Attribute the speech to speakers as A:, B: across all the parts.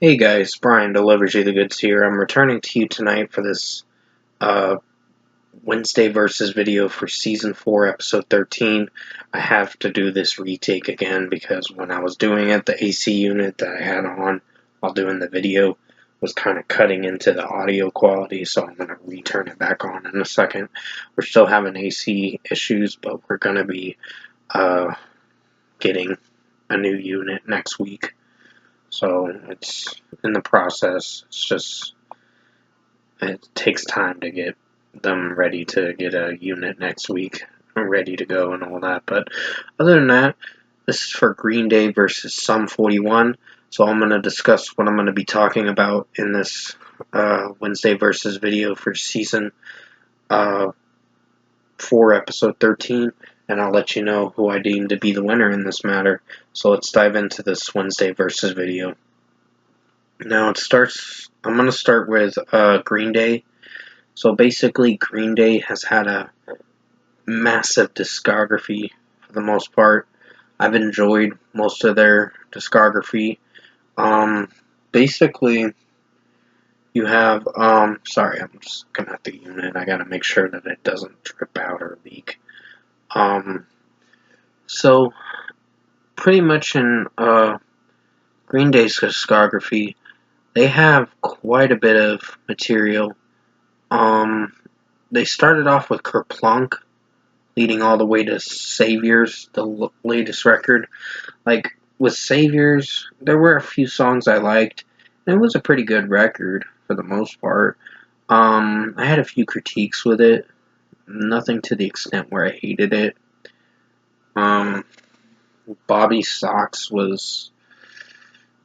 A: Hey guys, Brian delivers you the goods here. I'm returning to you tonight for this uh, Wednesday Versus video for Season 4, Episode 13. I have to do this retake again because when I was doing it, the AC unit that I had on while doing the video was kind of cutting into the audio quality, so I'm going to return it back on in a second. We're still having AC issues, but we're going to be getting a new unit next week. So it's in the process. It takes time to get them ready to get a unit next week, ready to go and all that. But other than that, this is for Green Day versus Sum 41. So I'm going to discuss what I'm going to be talking about in this Wednesday versus video for season 4, episode 13. And I'll let you know who I deem to be the winner in this matter. So let's dive into this Wednesday versus video. Now I'm going to start with Green Day. So basically, Green Day has had a massive discography for the most part. I've enjoyed most of their discography. Basically, you have, sorry, I'm just looking at the unit. I gotta make sure that it doesn't drip out or leak. So, pretty much in Green Day's discography, they have quite a bit of material. They started off with Kerplunk, leading all the way to Saviors, the latest record. Like, with Saviors, there were a few songs I liked, and it was a pretty good record for the most part. I had a few critiques with it, nothing to the extent where I hated it. Bobby Socks was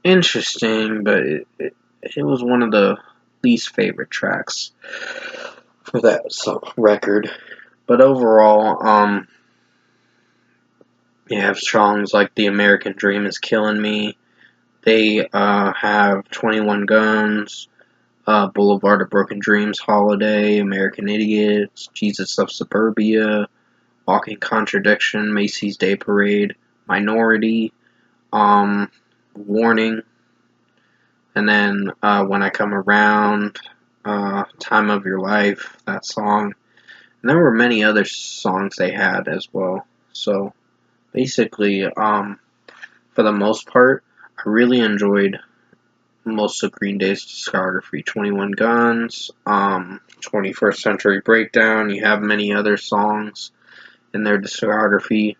A: interesting, but it was one of the least favorite tracks for that record. But overall, you have songs like The American Dream is Killing Me. They have 21 Guns, Boulevard of Broken Dreams, Holiday, American Idiots, Jesus of Suburbia, Walking Contradiction, Macy's Day Parade, Minority, Warning, and then When I Come Around, Time of Your Life, that song. And there were many other songs they had as well. So basically, for the most part, I really enjoyed most of Green Day's discography. 21 Guns, 21st Century Breakdown. You have many other songs in their discography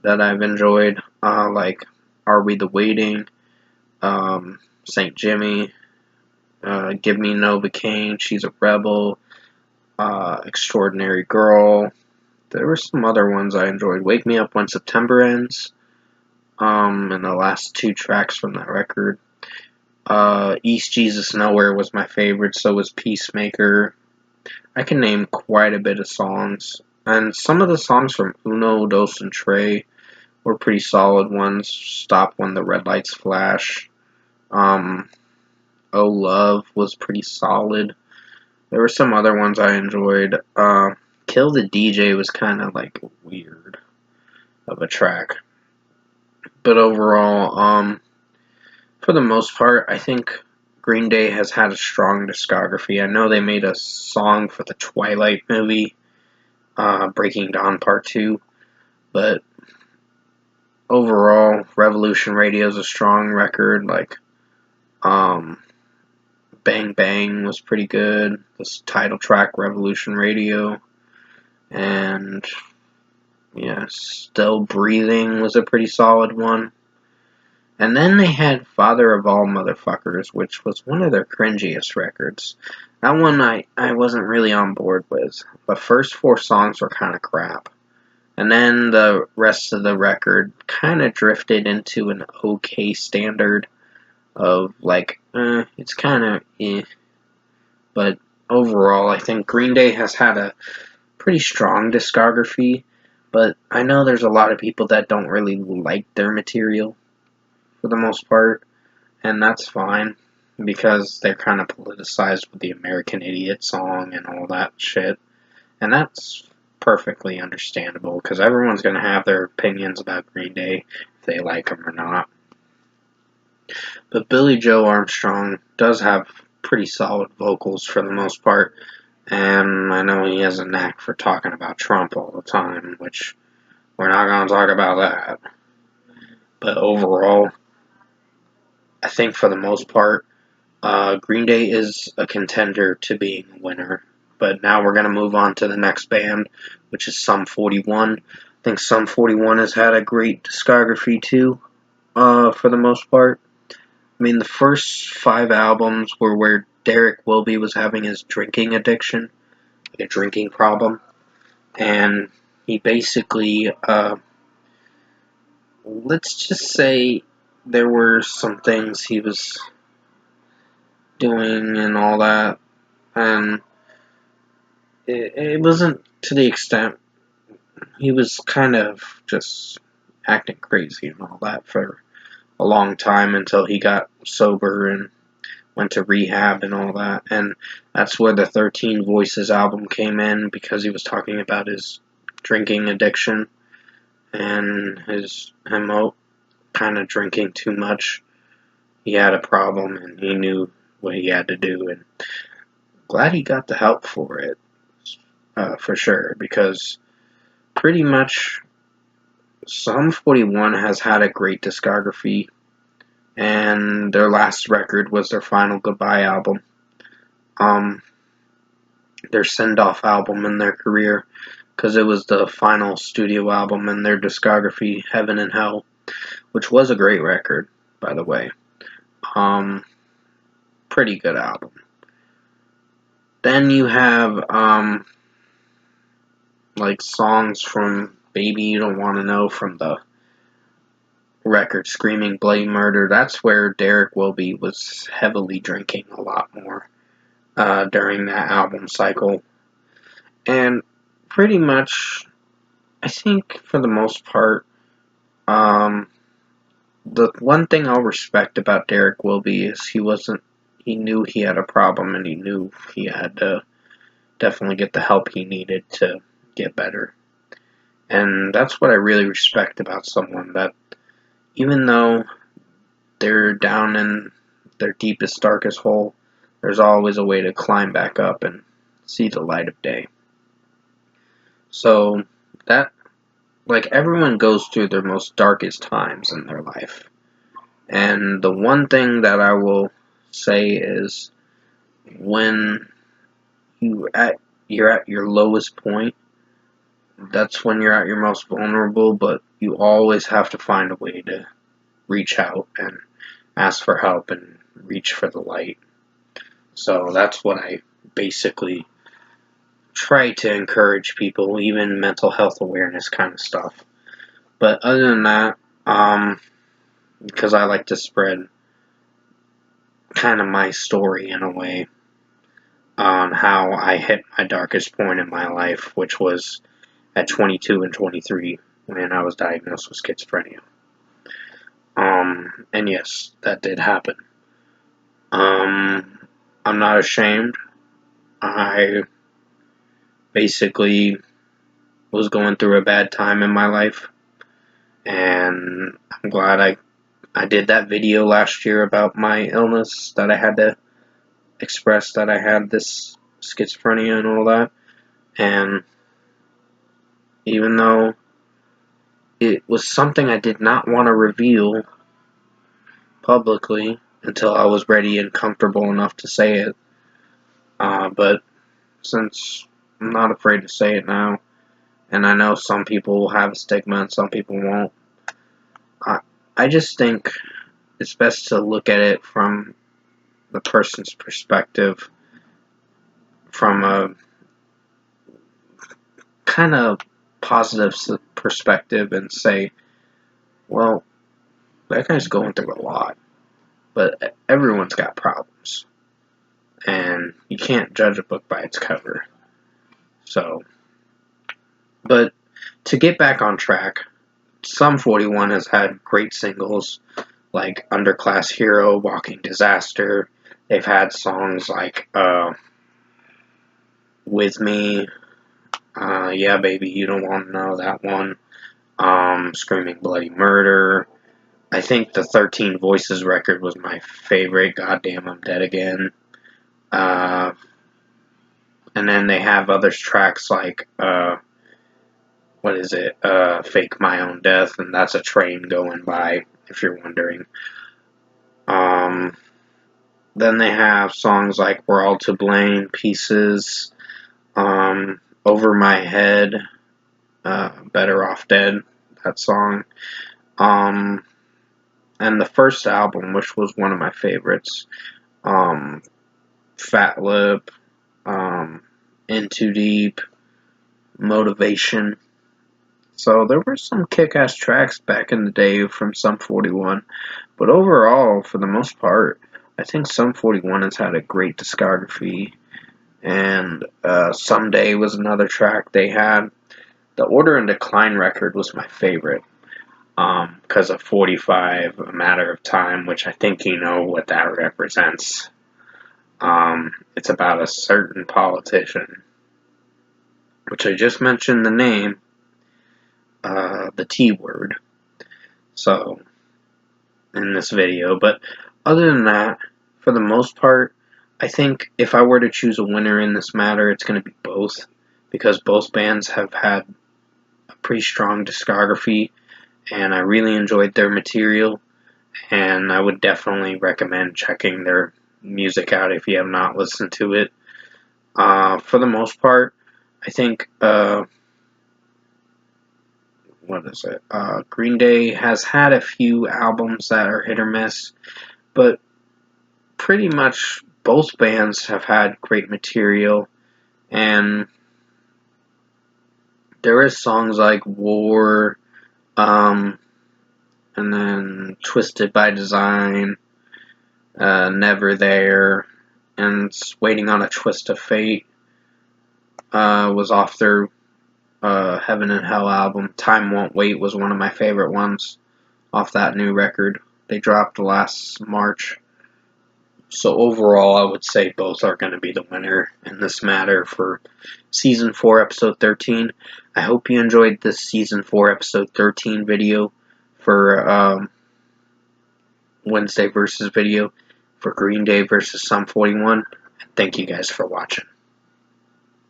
A: that I've enjoyed, like Are We the Waiting, St. Jimmy, Give Me Novocaine, She's a Rebel, Extraordinary Girl. There were some other ones I enjoyed. Wake Me Up When September Ends, and the last two tracks from that record. East Jesus Nowhere was my favorite, so was Peacemaker. I can name quite a bit of songs, and some of the songs from Uno, Dos, and Trey were pretty solid ones. Stop When the Red Lights Flash. Oh Love was pretty solid. There were some other ones I enjoyed. Kill the DJ was kind of like weird of a track. But overall, for the most part, I think Green Day has had a strong discography. I know they made a song for the Twilight movie, Breaking Dawn Part 2, but overall, Revolution Radio is a strong record. Like, Bang Bang was pretty good. This title track, Revolution Radio. And, yeah, Still Breathing was a pretty solid one. And then they had Father of All Motherfuckers, which was one of their cringiest records. That one I wasn't really on board with. The first 4 songs were kind of crap. And then the rest of the record kind of drifted into an okay standard of like, it's kind of But overall, I think Green Day has had a pretty strong discography. But I know there's a lot of people that don't really like their material for the most part, and that's fine because they're kind of politicized with the American Idiot song and all that shit, and that's perfectly understandable because everyone's going to have their opinions about Green Day if they like them or not. But Billy Joe Armstrong does have pretty solid vocals for the most part, and I know he has a knack for talking about Trump all the time, which we're not going to talk about that. But overall, I think for the most part, Green Day is a contender to being a winner. But now we're going to move on to the next band, which is Sum 41. I think Sum 41 has had a great discography too, for the most part. I mean, the first 5 albums were where Derek Wilby was having his drinking addiction, like a drinking problem. And he basically, let's just say there were some things he was doing and all that. And it wasn't to the extent, he was kind of just acting crazy and all that for a long time until he got sober and went to rehab and all that. And that's where the 13 Voices album came in, because he was talking about his drinking addiction and him kind of drinking too much. He had a problem and he knew what he had to do, and glad he got the help for it, for sure, because pretty much Sum 41 has had a great discography, and their last record was their final goodbye album. Their send-off album in their career, because it was the final studio album in their discography, Heaven and Hell, which was a great record, by the way. Pretty good album. Then you have, like songs from Baby You Don't Want to Know from the record Screaming Bloody Murder. That's where Derek Wilby was heavily drinking a lot more during that album cycle. And pretty much, I think for the most part, the one thing I'll respect about Derek Wilby is he knew he had a problem, and he knew he had to definitely get the help he needed to get better. And that's what I really respect about someone, that even though they're down in their deepest, darkest hole, there's always a way to climb back up and see the light of day. So that, like, everyone goes through their most darkest times in their life. And the one thing that I will say is, when you're at your lowest point, that's when you're at your most vulnerable, but you always have to find a way to reach out and ask for help and reach for the light. So that's what I basically try to encourage people, even mental health awareness kind of stuff. But other than that, because I like to spread kind of my story in a way on how I hit my darkest point in my life, which was at 22 and 23 when I was diagnosed with schizophrenia. And yes, that did happen. I'm not ashamed. I basically was going through a bad time in my life, and I'm glad I did that video last year about my illness, that I had to express that I had this schizophrenia and all that. And even though it was something I did not want to reveal publicly until I was ready and comfortable enough to say it, but since I'm not afraid to say it now, and I know some people will have a stigma and some people won't, I just think it's best to look at it from the person's perspective, from a kind of positive perspective, and say, well, that guy's going through a lot, but everyone's got problems, and you can't judge a book by its cover. So, but to get back on track, Sum 41 has had great singles like Underclass Hero, Walking Disaster. They've had songs like With Me, Yeah Baby You Don't Want to Know, that one, Screaming Bloody Murder, I think the 13 Voices record was my favorite. Goddamn, I'm Dead Again. Uh, and then they have other tracks like, what is it? Fake My Own Death, and that's a train going by, if you're wondering. Then they have songs like We're All to Blame, Pieces, Over My Head, Better Off Dead, that song. And the first album, which was one of my favorites, Fat Lip, In Too Deep, Motivation. So there were some kick-ass tracks back in the day from Sum 41, but overall, for the most part, I think Sum 41 has had a great discography, and Someday was another track they had. The Order and Decline record was my favorite, because of 45, A Matter of Time, which I think you know what that represents. It's about a certain politician, which I just mentioned the name, the T word, so, in this video. But other than that, for the most part, I think if I were to choose a winner in this matter, it's going to be both, because both bands have had a pretty strong discography, and I really enjoyed their material, and I would definitely recommend checking their music out if you have not listened to it. For the most part, I think, Green Day has had a few albums that are hit or miss, but pretty much both bands have had great material, and there is songs like War, and then Twisted by Design, Never There, and Waiting on a Twist of Fate was off their Heaven and Hell album. Time Won't Wait was one of my favorite ones off that new record they dropped last March. So overall, I would say both are going to be the winner in this matter for Season 4, Episode 13. I hope you enjoyed this Season 4, Episode 13 video for Wednesday versus video for Green Day versus Sum 41. Thank you guys for watching.